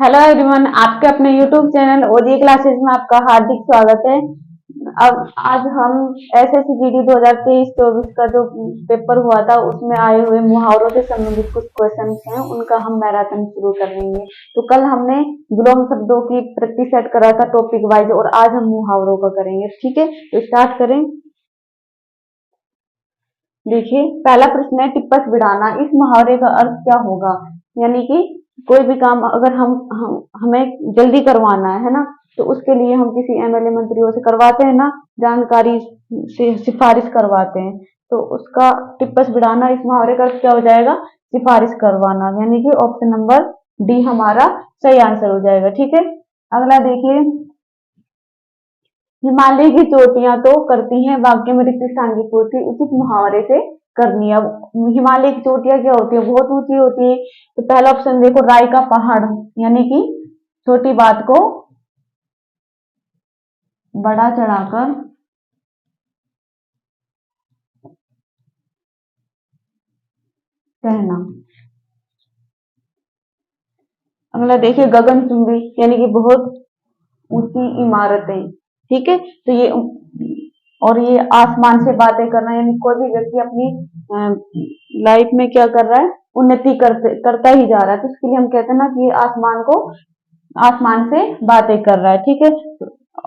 Hello everyone, आपके अपने YouTube channel ओजी classes में आपका हार्दिक स्वागत है। अब आज हम एसएससी जीडी 2023-24 का जो पेपर हुआ था उसमें आए हुए मुहावरों से संबंधित कुछ क्वेश्चन हैं, उनका हम मैराथन शुरू कर लेंगे। तो कल हमने विलोम शब्दों की प्रैक्टिस सेट करा था टॉपिक वाइज, और आज हम मुहावरों का करेंगे। ठीक है, तो स्टार्ट करें। देखिए, पहला प्रश्न है टिप्पस बिड़ाना। इस मुहावरे का अर्थ क्या होगा? यानी कि कोई भी काम अगर हमें जल्दी करवाना है ना, तो उसके लिए हम किसी एमएलए मंत्रियों से करवाते हैं ना, जानकारी से सिफारिश करवाते हैं, तो उसका टिप्पस बिड़ाना इस मुहावरे का अर्थ क्या हो जाएगा? सिफारिश करवाना। यानी कि ऑप्शन नंबर डी हमारा सही आंसर हो जाएगा। ठीक है, अगला देखिए, हिमालय की चोटियां तो करती हैं वाक्य में रिक्त स्थान की पूर्ति उचित मुहावरे से करनी है। अब हिमालय की चोटियां क्या होती है? बहुत ऊंची होती है। तो पहला ऑप्शन देखो, राई का पहाड़, यानी कि छोटी बात को बड़ा चढ़ाकर कहना। अगला देखिए, गगनचुंबी, यानी कि बहुत ऊंची इमारतें। ठीक है, तो ये और ये आसमान से बातें करना, यानी कोई भी व्यक्ति अपनी लाइफ में क्या कर रहा है? उन्नति करता ही जा रहा है, तो उसके लिए हम कहते हैं ना कि आसमान से बातें कर रहा है। ठीक है,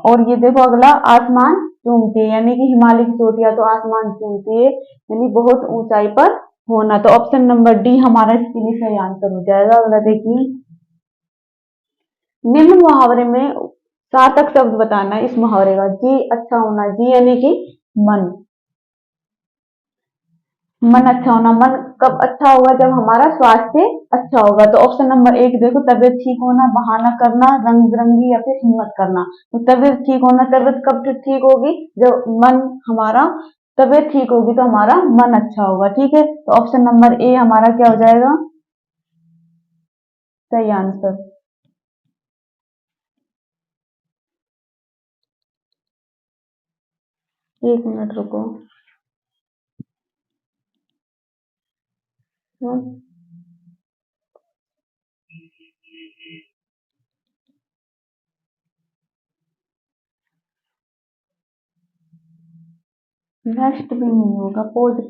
और ये देखो अगला, आसमान चूमती है, यानी कि हिमालय की चोटियां तो आसमान चूमती है, यानी बहुत ऊंचाई पर होना। तो ऑप्शन नंबर डी हमारा इसके लिए सही आंसर हो जाएगा। अगला देखिए, निम्न मुहावरे में सार्थक शब्द बताना है इस मुहावरे का। जी अच्छा होना, जी यानी कि मन, मन अच्छा होना। मन कब अच्छा होगा? जब हमारा स्वास्थ्य अच्छा होगा। तो ऑप्शन नंबर एक देखो, तबियत ठीक होना, बहाना करना, रंग बिरंगी या फिर हिम्मत करना। तो तबियत ठीक होना, तबियत कब ठीक होगी? जब मन हमारा, तबियत ठीक होगी तो हमारा मन अच्छा होगा। ठीक है, तो ऑप्शन नंबर ए हमारा क्या हो जाएगा? सही आंसर। एक मिनट रुको। नेक्स्ट भी नहीं होगा, पोज।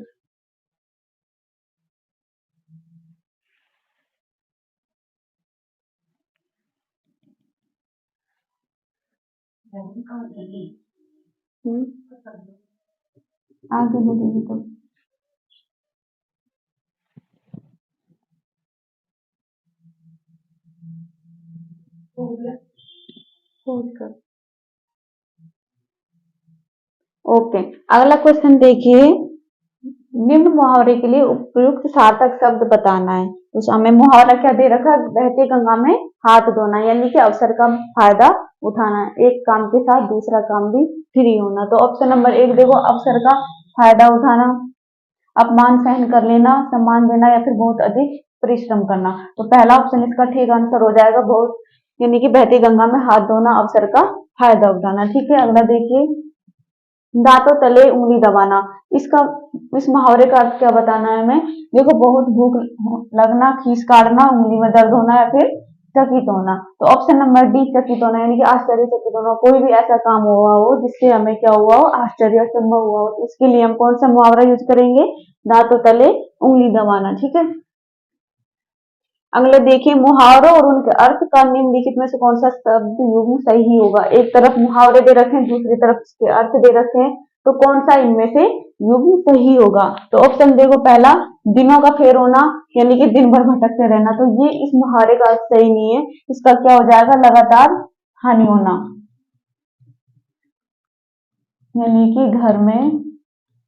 आगे बढ़ेगी तो पोज कर। ओके, अगला क्वेश्चन देखिए, निम्न मुहावरे के लिए उपयुक्त सार्थक शब्द बताना है। तो हमें मुहावरा क्या दे रखा है? बहती गंगा में हाथ धोना, यानी कि अवसर का फायदा उठाना, एक काम के साथ दूसरा काम भी फ्री होना। तो ऑप्शन नंबर एक देखो, अवसर का फायदा उठाना, अपमान सहन कर लेना, सम्मान देना या फिर बहुत अधिक परिश्रम करना। तो पहला ऑप्शन इसका ठीक आंसर हो जाएगा, बहुत, यानी कि बहती गंगा में हाथ धोना, अवसर का फायदा उठाना। ठीक है, अगला देखिए, दांतों तले उंगली दबाना। इसका इस मुहावरे का अर्थ क्या बताना है हमें? देखो, बहुत भूख लगना, खींच काटना, उंगली में दर्द होना या फिर चकित होना। तो ऑप्शन नंबर डी चकित होना, यानी कि आश्चर्यचकित होना, कोई भी ऐसा काम हुआ हो जिससे हमें क्या हुआ हो? आश्चर्य संभव हुआ हो। तो इसके लिए हम कौन सा मुहावरा यूज करेंगे? दांतों तले उंगली दबाना। ठीक है, अगले देखिए, मुहावरों और उनके अर्थ का निम्नलिखित में से कौन सा शब्द युग्म सही होगा? एक तरफ मुहावरे दे रखे हैं, दूसरी तरफ इसके अर्थ दे रखे हैं, तो कौन सा इनमें से युग्म सही होगा? तो ऑप्शन देखो, पहला, दिनों का फेर होना, यानी कि दिन भर भटकते रहना, तो ये इस मुहावरे का अर्थ सही नहीं है। इसका क्या हो जाएगा? लगातार हानि होना, यानी कि घर में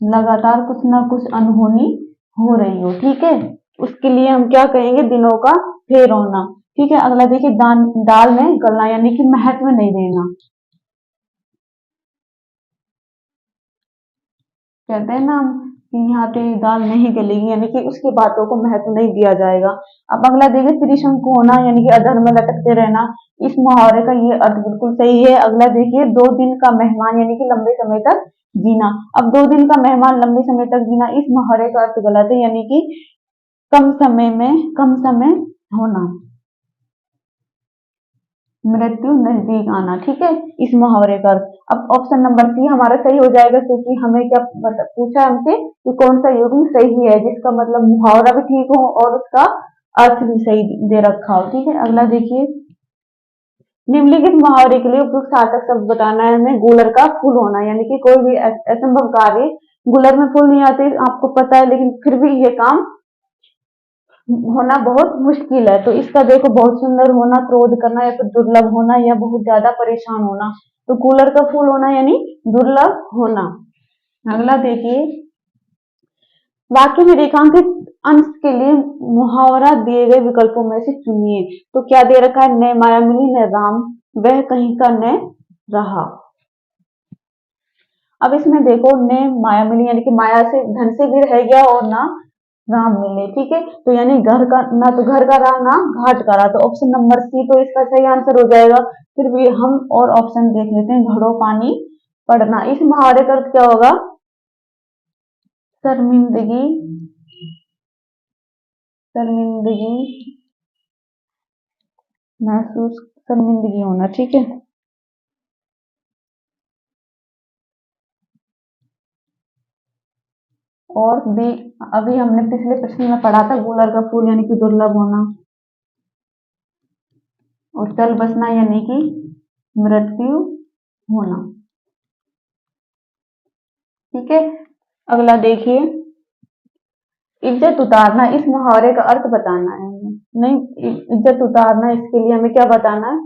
लगातार कुछ ना कुछ अनहोनी हो रही हो। ठीक है, उसके लिए हम क्या कहेंगे? दिनों का फेर होना। ठीक है, अगला देखिए, दाल में गलना, यानी कि महत्व नहीं देना। कहते हैं ना हम कि यहाँ पे दाल नहीं गलेगी, यानी कि उसकी बातों को महत्व नहीं दिया जाएगा। अब अगला देखिए, त्रिशंकु होना, यानी कि अधर में लटकते रहना। इस मुहावरे का ये अर्थ बिल्कुल सही है। अगला देखिए, 2 दिन का मेहमान, यानी कि लंबे समय तक जीना। अब 2 दिन का मेहमान लंबे समय तक जीना, इस मुहावरे का अर्थ गलत है, यानी कि कम समय में कम समय होना। मृत्यु नजदीक आना। ठीक है, इस मुहावरे का अर्थ। अब ऑप्शन नंबर सी हमारा सही हो जाएगा, क्योंकि हमें क्या पूछा हमसे कि कौन सा युग्म सही है, जिसका मतलब मुहावरा भी ठीक हो और उसका अर्थ भी सही दे रखा हो। ठीक है, अगला देखिए, निम्नलिखित मुहावरे के लिए उपयुक्त सार्थक शब्द बताना है हमें। गूलर का फूल होना, यानी कि कोई भी असंभव कार्य, गूलर में फूल नहीं आते आपको पता है, लेकिन फिर भी ये काम होना बहुत मुश्किल है। तो इसका देखो, बहुत सुंदर होना, क्रोध करना, या फिर दुर्लभ होना, या बहुत ज्यादा परेशान होना। तो कूलर का फूल होना यानी दुर्लभ होना। अगला देखिए, वाक्य में रेखांकित अंश के लिए मुहावरा दिए गए विकल्पों में से चुनिए। तो क्या दे रखा है, न माया मिली न राम, वह कहीं का न रहा। अब इसमें देखो, ने माया मिली यानी कि माया से धन से भी रह गया, और ना राम मिले। ठीक है, तो यानी घर का ना, तो घर का रहा ना घाट का रहा। तो ऑप्शन नंबर सी तो इसका सही आंसर हो जाएगा। फिर भी हम और ऑप्शन देख लेते हैं। घड़ों पानी पड़ना, इस मुहावरे का अर्थ क्या होगा, शर्मिंदगी, शर्मिंदगी महसूस, शर्मिंदगी होना। ठीक है, और भी अभी हमने पिछले प्रश्न में पढ़ा था, गुलर का फूल यानी कि दुर्लभ होना, और चल बसना यानी कि मृत्यु होना। ठीक है, अगला देखिए, इज्जत उतारना, इस मुहावरे का अर्थ बताना है हमें। नहीं, इज्जत उतारना, इसके लिए हमें क्या बताना है,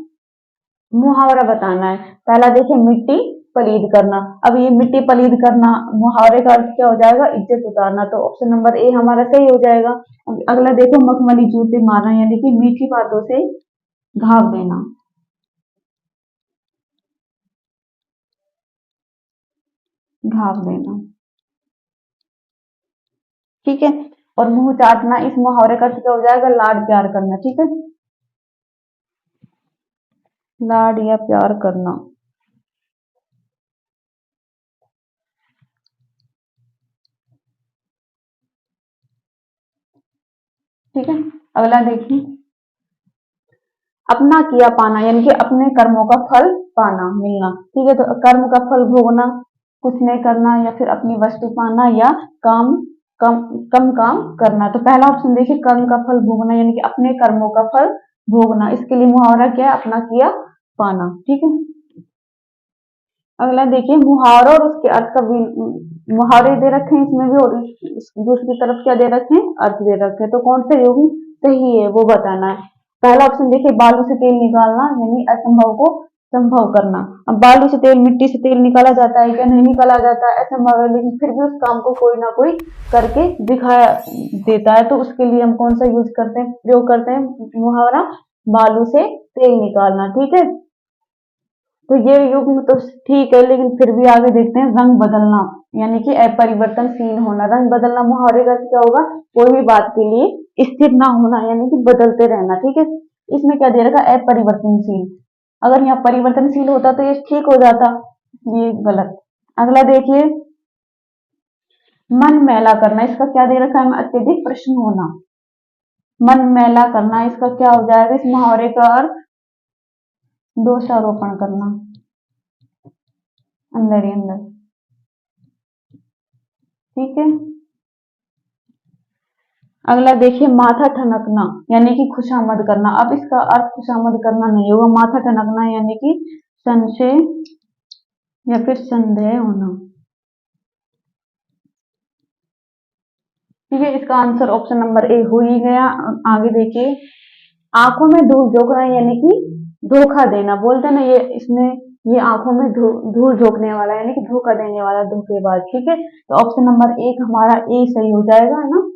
मुहावरा बताना है। पहला देखिए, मिट्टी पलीद करना। अब ये मिट्टी पलीद करना मुहावरे का अर्थ क्या हो जाएगा, इज्जत उतारना। तो ऑप्शन नंबर ए हमारा सही हो जाएगा। अब अगला देखो, मखमली जूते मारना यानी कि मीठी बातों से घाव देना, घाव देना। ठीक है, और मुंह चाटना, इस मुहावरे का अर्थ क्या हो जाएगा, लाड प्यार करना। ठीक है, लाड या प्यार करना। ठीक है, अगला देखिए, अपना किया पाना यानी कि अपने कर्मों का फल पाना, मिलना। ठीक है, तो कर्म का फल भोगना, कुछ नहीं करना, या फिर अपनी वस्तु पाना, या काम कम कम काम करना। तो पहला ऑप्शन देखिए, कर्म का फल भोगना यानी कि अपने कर्मों का फल भोगना। इसके लिए मुहावरा क्या है, अपना किया पाना। ठीक है, अगला देखिए, मुहावरा और उसके अर्थ का मुहावरे दे रखे हैं इसमें भी, और दूसरी तरफ क्या दे रखे हैं, अर्थ दे रखे हैं। तो कौन सा योग सही है वो बताना है। पहला ऑप्शन देखिए, बालू से तेल निकालना यानी असंभव को संभव करना। अब बालू से तेल, मिट्टी से तेल निकाला जाता है क्या, नहीं निकाला जाता है, असंभव है, लेकिन फिर भी उस काम को कोई ना कोई करके दिखाया देता है। तो उसके लिए हम कौन सा यूज करते हैं, प्रयोग करते हैं मुहावरा, बालू से तेल निकालना। ठीक है, तो ये युग्म तो ठीक है, लेकिन फिर भी आगे देखते हैं, रंग बदलना यानी कि अपरिवर्तनशील होना। रंग बदलना मुहावरे का क्या होगा, कोई भी बात के लिए स्थिर ना होना यानी कि बदलते रहना। ठीक है, इसमें क्या दे रखा है, अपरिवर्तनशील। अगर यहाँ परिवर्तनशील होता तो ये ठीक हो जाता, ये गलत। अगला देखिए, मन मैला करना, इसका क्या दे रखा है, अत्यधिक प्रश्न होना। मन मैला करना, इसका क्या हो जाएगा, इस मुहावरे का अर्थ दोषारोपण करना, अंदर ही अंदर। ठीक है, अगला देखिए, माथा ठनकना यानी कि खुशामद करना। अब इसका अर्थ खुशामद करना नहीं होगा, माथा ठनकना यानी कि संशय या फिर संदेह होना। ठीक है, इसका आंसर ऑप्शन नंबर ए हो ही गया। आगे देखिए, आंखों में धूल झोंकना यानी कि धोखा देना। बोलते ना ये, इसमें ये आंखों में धूल झोंकने वाला यानी कि धोखा देने वाला, धोखेबाज। ठीक है, तो ऑप्शन नंबर एक हमारा ए सही हो जाएगा, है ना।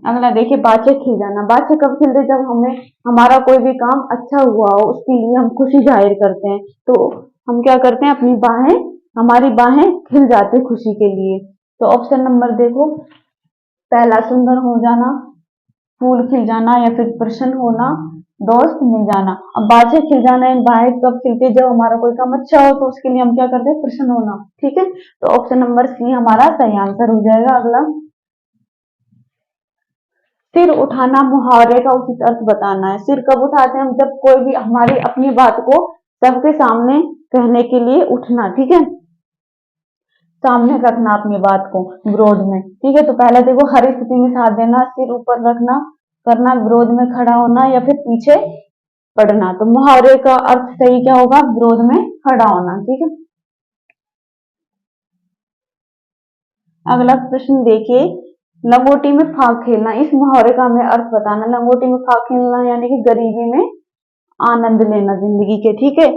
अगला देखिए, बाछे खिल जाना। बाछे कब खिलते, जब हमें हमारा कोई भी काम अच्छा हुआ हो, उसके लिए हम खुशी जाहिर करते हैं। तो हम क्या करते हैं, अपनी बाहें, हमारी बाहें खिल जाती है खुशी के लिए। तो ऑप्शन नंबर देखो, पहला सुंदर हो जाना, फूल खिल जाना, या फिर प्रसन्न होना, दोस्त मिल जाना। अब बाछे खिल जाना, इन बाहें कब खिलती है, जब हमारा कोई काम अच्छा हो, तो उसके लिए हम क्या करते हैं, प्रसन्न होना। ठीक है, तो ऑप्शन नंबर सी हमारा सही आंसर हो जाएगा। अगला, सिर उठाना मुहावरे का उचित अर्थ बताना है। सिर कब उठाते हैं हम? जब कोई भी हमारी अपनी बात को सबके सामने कहने के लिए उठना, ठीक है, सामने रखना अपनी बात को विरोध में, ठीक है। तो पहले देखो, हर स्थिति में साथ देना, सिर ऊपर रखना, करना, विरोध में खड़ा होना या फिर पीछे पड़ना। तो मुहावरे का अर्थ सही क्या होगा? विरोध में खड़ा होना, ठीक है। अगला प्रश्न देखिए, लंगोटी में फाक खेलना, इस मुहावरे का हमें अर्थ बताना। लंगोटी में फाक खेलना यानी कि गरीबी में आनंद लेना जिंदगी के, ठीक है,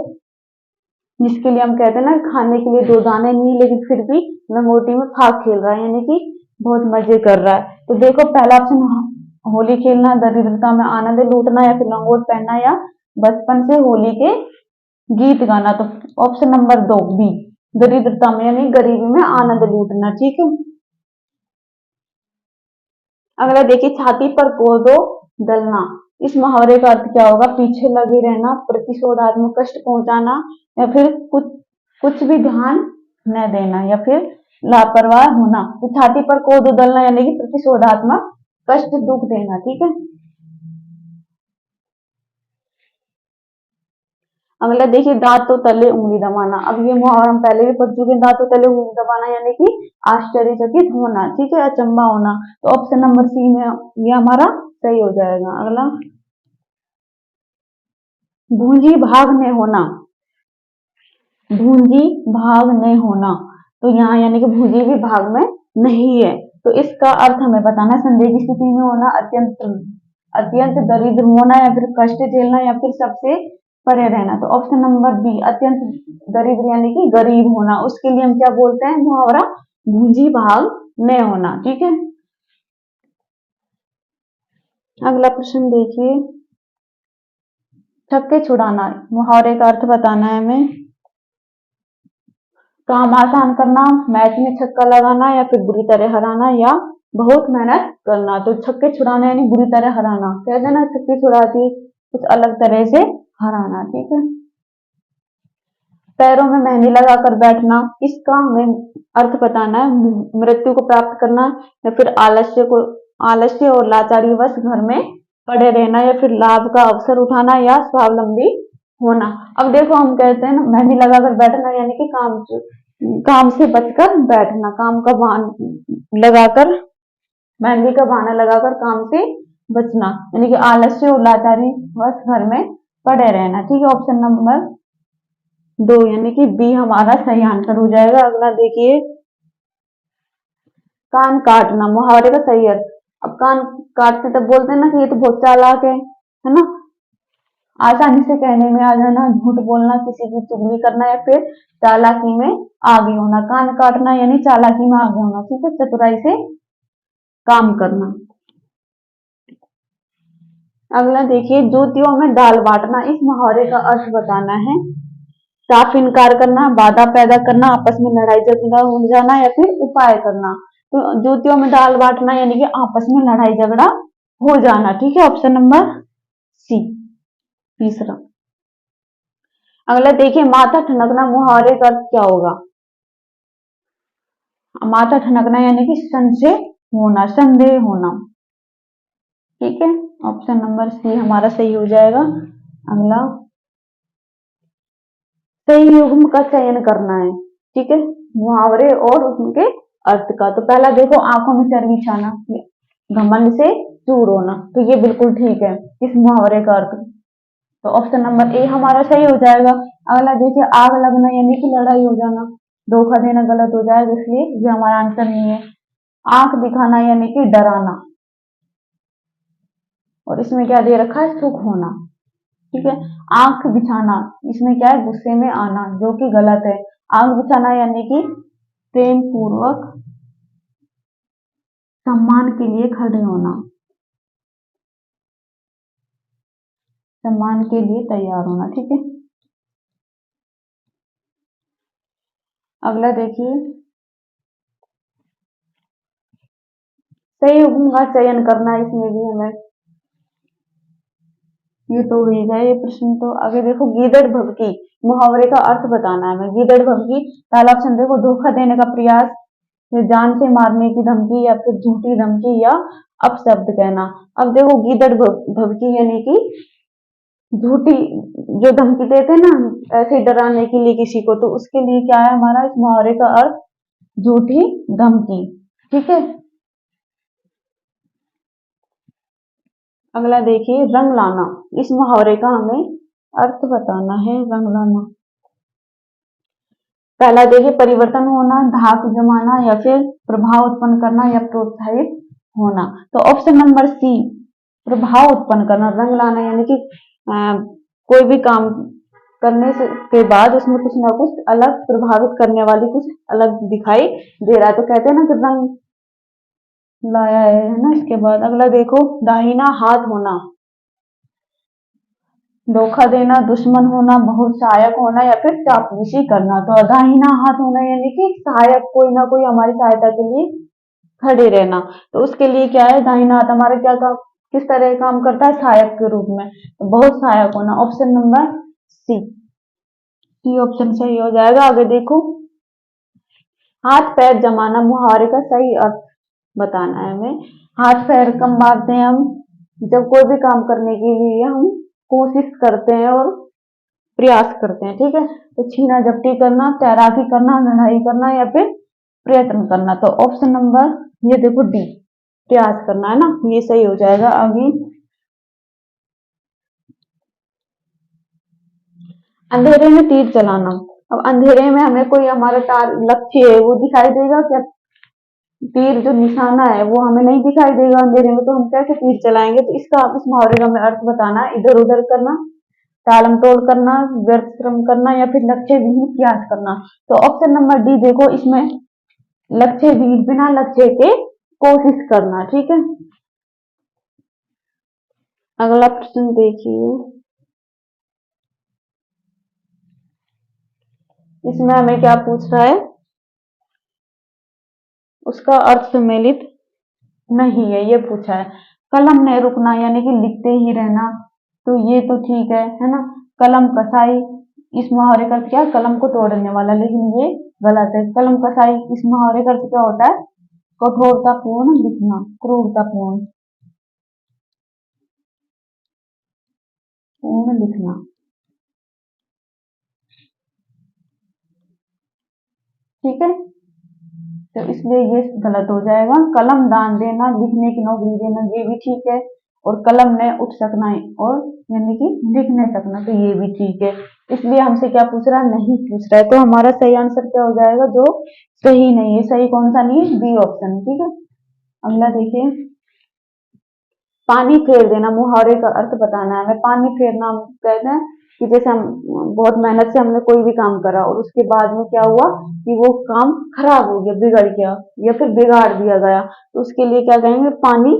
जिसके लिए हम कहते हैं ना, खाने के लिए दो दाने नहीं लेकिन फिर भी लंगोटी में फाक खेल रहा है, यानी कि बहुत मजे कर रहा है। तो देखो, पहला ऑप्शन होली खेलना, दरिद्रता में आनंद लूटना, या फिर लंगोट पहनना, या बचपन से होली के गीत गाना। तो ऑप्शन नंबर 2 बी, दरिद्रता में यानी गरीबी में आनंद लूटना, ठीक है। अगला देखिए, छाती पर कोदो दलना, इस मुहावरे का अर्थ क्या होगा? पीछे लगे रहना, प्रतिशोधात्मक कष्ट पहुंचाना, या फिर कुछ कुछ भी ध्यान न देना, या फिर लापरवाह होना। तो छाती पर कोदो दलना यानी कि प्रतिशोधात्मक कष्ट, दुख देना, ठीक है। अगला देखिए, दांतों तले उंगली दबाना। अब ये मुहावरा हम पहले भी पढ़ चुके हैं। दांतों तले उंगली दबाना यानी कि आश्चर्यचकित होना, ठीक है, अचंबा होना। तो ऑप्शन नंबर सी में ये हमारा सही हो जाएगा। अगला, भूंजी भाग में होना, भूंजी भाग में होना, तो यहाँ यानी कि भूंजी भी भाग में नहीं है। तो इसका अर्थ हमें बताना, संदेह की स्थिति में होना, अत्यंत अत्यंत दरिद्र होना, या फिर कष्ट झेलना, या फिर सबसे परे रहना। तो ऑप्शन नंबर बी, अत्यंत दरिद्र यानी कि गरीब होना, उसके लिए हम क्या बोलते हैं? मुहावरा भूंजी भाग में होना, ठीक है। अगला प्रश्न देखिए, छक्के छुड़ाना, मुहावरे का अर्थ बताना है हमें। काम आसान करना, मैच में छक्का लगाना, या फिर बुरी तरह हराना, या बहुत मेहनत करना। तो छक्के छुड़ाना यानी बुरी तरह हराना, कहते हैं ना छक्के छुड़ाती, कुछ अलग तरह से हराना, ठीक है। पैरों में मेहंदी लगाकर बैठना, इसका हमें अर्थ बताना है। मृत्यु को प्राप्त करना, या फिर आलस्य और लाचारी वश घर में पड़े रहना, या फिर लाभ का अवसर उठाना, या स्वावलंबी होना। अब देखो, हम कहते हैं ना मेहंदी लगाकर बैठना यानी कि काम से बचकर बैठना, काम का बहाना लगाकर, मेहंदी का बहाना लगाकर काम से बचना, यानी कि आलस्य और लाचारी बस घर में पड़े रहना, ठीक है। ऑप्शन नंबर 2 यानी कि बी हमारा सही आंसर हो जाएगा। अगला देखिए, कान काटना, मुहावरे का सही अर्थ। अब कान काटते तब बोलते हैं ना कि ये तो बहुत चालाक है ना, आसानी से कहने में आ जाना, झूठ बोलना, किसी की चुगली करना, या फिर चालाकी में आगे होना। कान काटना यानी चालाकी में आगे होना, ठीक है, चतुराई से काम करना। अगला देखिए, जूतियों में दाल बांटना, इस मुहावरे का अर्थ बताना है। साफ इनकार करना, बाधा पैदा करना, आपस में लड़ाई झगड़ा हो जाना, या फिर उपाय करना। तो जूतियों में दाल बांटना यानी कि आपस में लड़ाई झगड़ा हो जाना, ठीक है। ऑप्शन नंबर सी, तीसरा। अगला देखिए, माथा ठनकना, मुहावरे का अर्थ क्या होगा? माथा ठनकना यानी कि संशय होना, संदेह होना, ठीक है। ऑप्शन नंबर सी हमारा सही हो जाएगा। अगला, सही युग्म का चयन करना है, ठीक है, मुहावरे और उनके अर्थ का। तो पहला देखो, आंखों में चर्बी छाना, घमंड से चूर होना, तो ये बिल्कुल ठीक है इस मुहावरे का अर्थ। तो ऑप्शन नंबर ए हमारा सही हो जाएगा। अगला देखिए, आग लगना यानी कि लड़ाई हो जाना, धोखा देना गलत हो जाएगा, इसलिए ये हमारा आंसर नहीं है। आंख दिखाना यानी कि डराना, और इसमें क्या दे रखा है? सुख होना, ठीक है। आंख बिछाना, इसमें क्या है? गुस्से में आना, जो कि गलत है। आंख बिछाना यानी कि प्रेम पूर्वक सम्मान के लिए खड़े होना, सम्मान के लिए तैयार होना, ठीक है। अगला देखिए, सही हुक्म का चयन करना, इसमें भी हमें ये तो हो ही गया ये प्रश्न। तो आगे देखो, गीदड़ भभकी, मुहावरे का अर्थ बताना है हमें। गीदड़ भभकी, पहला ऑप्शन देखो, धोखा देने का प्रयास, ये जान से मारने की धमकी या फिर झूठी धमकी या अपशब्द कहना। अब देखो गीदड़ भभकी यानी कि झूठी जो धमकी देते ना ऐसे डराने के लिए किसी को, तो उसके लिए क्या है हमारा इस मुहावरे का अर्थ झूठी धमकी। ठीक है, अगला देखिए रंग लाना। इस मुहावरे का हमें अर्थ बताना है। रंग लाना, पहला देखिए परिवर्तन होना, धाक जमाना या फिर प्रभाव उत्पन्न करना या प्रोत्साहित होना। तो ऑप्शन नंबर सी प्रभाव उत्पन्न करना। रंग लाना यानी कि कोई भी काम करने से के बाद उसमें कुछ ना कुछ अलग प्रभावित करने वाली कुछ अलग दिखाई दे रहा है, तो कहते हैं ना कि रंग लाया है ना। इसके बाद अगला देखो दाहिना हाथ होना, धोखा देना, दुश्मन होना, बहुत सहायक होना या फिर चापलूसी करना। तो दाहिना हाथ होना यानी कि सहायक, कोई ना कोई हमारी सहायता के लिए खड़े रहना। तो उसके लिए क्या है दाहिना हाथ हमारा क्या काम, किस तरह काम करता है, सहायक के रूप में। तो बहुत सहायक होना, option number C, C option सही हो जाएगा। आगे देखो हाथ पैर जमाना, मुहावरे का सही अर्थ बताना है हमें। हाथ पैर कब मारते हैं हम, जब कोई भी काम करने के लिए हम कोशिश करते हैं और प्रयास करते हैं। ठीक है, तो छीना झपटी करना, तैराकी करना, लड़ाई करना या फिर प्रयत्न करना। तो ऑप्शन नंबर ये देखो डी, प्रयास करना है ना, ये सही हो जाएगा। आगे अंधेरे में तीर चलाना। अब अंधेरे में हमें कोई हमारा लक्ष्य है वो दिखाई देगा क्या, तीर जो निशाना है वो हमें नहीं दिखाई देगा अंधेरे में, तो हम कैसे तीर चलाएंगे। तो इसका इस मुहावरे का हमें अर्थ बताना है, इधर उधर करना, टालम टोल करना, व्यर्थ श्रम करना या फिर लक्ष्य विहीन प्रयास करना। तो ऑप्शन नंबर डी देखो, इसमें लक्ष्य विहीन, बिना लक्ष्य के कोशिश करना। ठीक है, अगला प्रश्न देखिए, इसमें हमें क्या पूछ रहा है, उसका अर्थ सम्मिलित नहीं है ये पूछा है। कलम नहीं रुकना यानी कि लिखते ही रहना, तो ये तो ठीक है ना। कलम कसाई, इस मुहावरे का क्या, कलम को तोड़ने वाला, लेकिन ये गलत है। कलम कसाई इस मुहावरे का क्या होता है, कठोरतापूर्ण लिखना, क्रूरतापूर्ण पूर्ण लिखना। ठीक है, तो इसलिए ये गलत हो जाएगा। कलम दान देना, लिखने की नौकरी देना, ये भी ठीक है। और कलम ने उठ सकना है और यानी कि लिख नहीं सकना, तो ये भी ठीक है। इसलिए हमसे क्या पूछ रहा है, नहीं पूछ रहा है। तो हमारा सही आंसर क्या हो जाएगा, जो सही नहीं है। सही कौन सा नहीं है, बी ऑप्शन। ठीक है, अगला देखिए पानी फेर देना। मुहावरे का अर्थ बताना है हमें। पानी फेरना हम कहते हैं कि जैसे हम बहुत मेहनत से हमने कोई भी काम करा और उसके बाद में क्या हुआ कि वो काम खराब हो गया, बिगड़ गया या फिर बिगाड़ दिया गया, तो उसके लिए क्या कहेंगे, पानी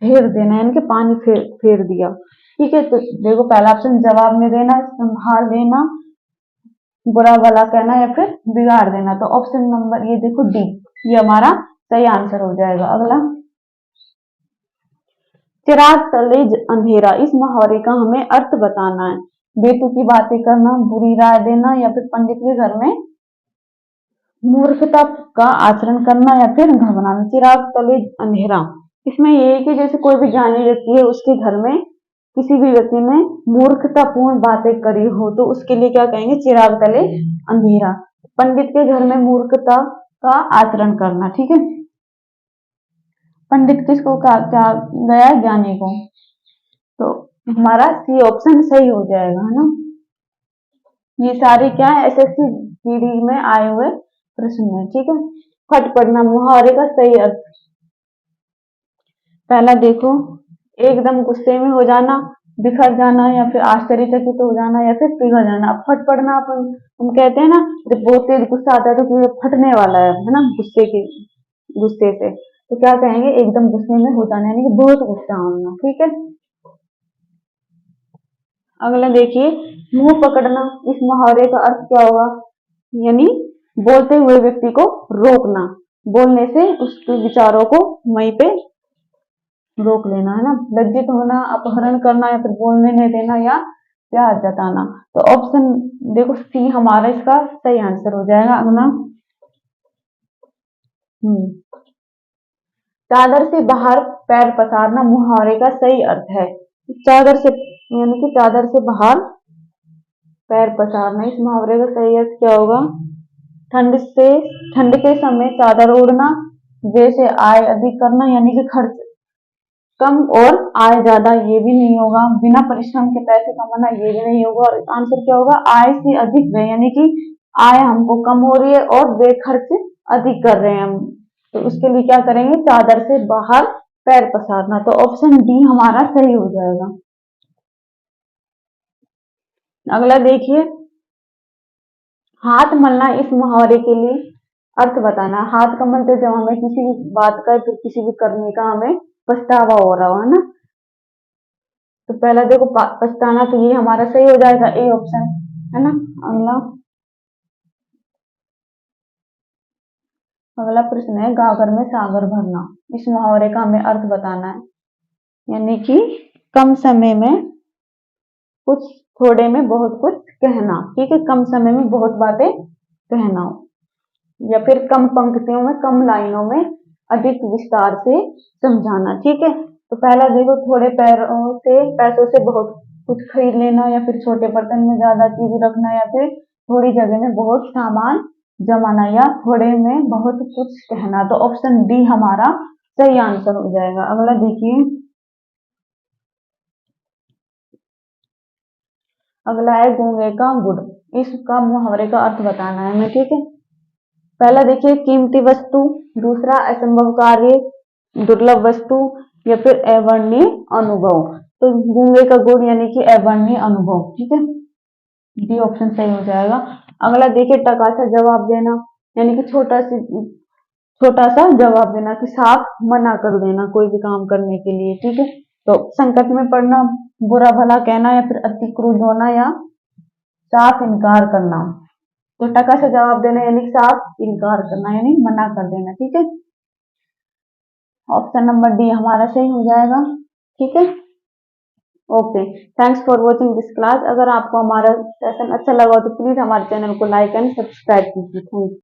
फेर देना, यानी कि पानी फेर दिया। ठीक है, तो देखो पहला ऑप्शन जवाब में देना, संभाल देना, बुरा भला कहना या फिर बिगाड़ देना। तो ऑप्शन नंबर ये देखो डी, ये हमारा सही आंसर हो जाएगा। अगला चिराग तले अंधेरा। इस मुहावरे का हमें अर्थ बताना है। बेतुकी बातें करना, बुरी राय देना या फिर पंडित के घर में मूर्खता का आचरण करना या फिर घबराना। चिराग तले अंधेरा, इसमें ये है कि जैसे कोई भी ज्ञानी व्यक्ति है उसके घर में किसी भी व्यक्ति ने मूर्खतापूर्ण बातें करी हो, तो उसके लिए क्या कहेंगे, चिराग तले अंधेरा। पंडित के घर में मूर्खता का आचरण करना। ठीक है, पंडित किसको क्या गया, ज्ञानी को। तो हमारा सी ऑप्शन सही हो जाएगा, है ना। ये सारे क्या है, एसएससी जीडी में आए हुए प्रश्न है। ठीक है, फट पड़ना, मुहावरे का सही अर्थ। पहला देखो एकदम गुस्से में हो जाना, बिखर जाना या फिर आश्चर्यचकित हो जाना या फिर पिघल जाना। अब फट पड़ना अपन हम कहते हैं ना, जब बहुत तेज गुस्सा आता है तो फिर फटने वाला है ना, गुस्से से। तो क्या कहेंगे, एकदम गुस्से में हो जाना यानी कि बहुत गुस्सा होना। ठीक है, अगला देखिए मुंह पकड़ना। इस मुहावरे का अर्थ क्या होगा, यानी बोलते हुए व्यक्ति को रोकना, बोलने से उसके विचारों को वहीं पे रोक लेना, है ना। लज्जित होना, अपहरण करना या फिर बोलने नहीं देना या प्यार जताना। तो ऑप्शन देखो सी हमारा इसका सही आंसर हो जाएगा। अगला चादर से बाहर पैर पसारना मुहावरे का सही अर्थ है। चादर से यानी कि चादर से बाहर पैर पसारना, इस मुहावरे का सही अर्थ क्या होगा? ठंड के समय चादर ओढ़ना, जैसे आय अधिक करना यानी कि खर्च कम और आय ज्यादा, ये भी नहीं होगा। बिना परिश्रम के पैसे कमाना, ये भी नहीं होगा। और आंसर क्या होगा? आय से अधिक व्यय, यानी कि आय हमको कम हो रही है और व्यय खर्च अधिक कर रहे हैं हम, तो उसके लिए क्या करेंगे? चादर से बाहर पैर पसारना। तो ऑप्शन डी हमारा सही हो जाएगा। अगला देखिए, हाथ मलना, इस मुहावरे के लिए अर्थ बताना। हाथ का मलते जब हमें किसी भी बात का फिर किसी भी करने का हमें पछतावा हो रहा हो, है ना, तो पहला देखो पछताना, तो ये हमारा सही हो जाएगा, ए ऑप्शन, है ना। अगला अगला प्रश्न है, गागर में सागर भरना, इस मुहावरे का हमें अर्थ बताना है। यानी कि कम समय में कुछ, थोड़े में बहुत कुछ कहना, ठीक है, कम समय में बहुत बातें कहना, या फिर कम पंक्तियों में, कम लाइनों में अधिक विस्तार से समझाना, ठीक है। तो पहला देखो, थोड़े पैसों से बहुत कुछ खरीद लेना, या फिर छोटे बर्तन में ज्यादा चीज रखना, या फिर थोड़ी जगह में बहुत सामान जमाना, या थोड़े में बहुत कुछ कहना। तो ऑप्शन डी हमारा सही आंसर हो जाएगा। अगला देखिए, अगला है गूंगे का गुड़, इसका मुहावरे का अर्थ बताना है हमें, ठीक है। पहला देखिए, कीमती वस्तु, दूसरा असंभव कार्य, दुर्लभ वस्तु, या फिर अवर्णनीय अनुभव। तो गूंगे का गुड़ यानी कि अवर्णनीय अनुभव, ठीक है, डी ऑप्शन सही हो जाएगा। अगला देखिए, टका सा जवाब देना, यानी कि छोटा सा जवाब देना, कि साफ मना कर देना कोई भी काम करने के लिए, ठीक है। तो संकट में पड़ना, बुरा भला कहना, या फिर अति क्रुद्ध होना, या साफ इनकार करना। तो टका से जवाब देना यानी साफ इनकार करना, यानी मना कर देना, ठीक है। ऑप्शन नंबर डी हमारा सही हो जाएगा, ठीक है। Okay, thanks for watching this class. अगर आपको हमारा सेशन अच्छा लगा हो तो प्लीज हमारे चैनल को लाइक एंड सब्सक्राइब कीजिए। Thank you.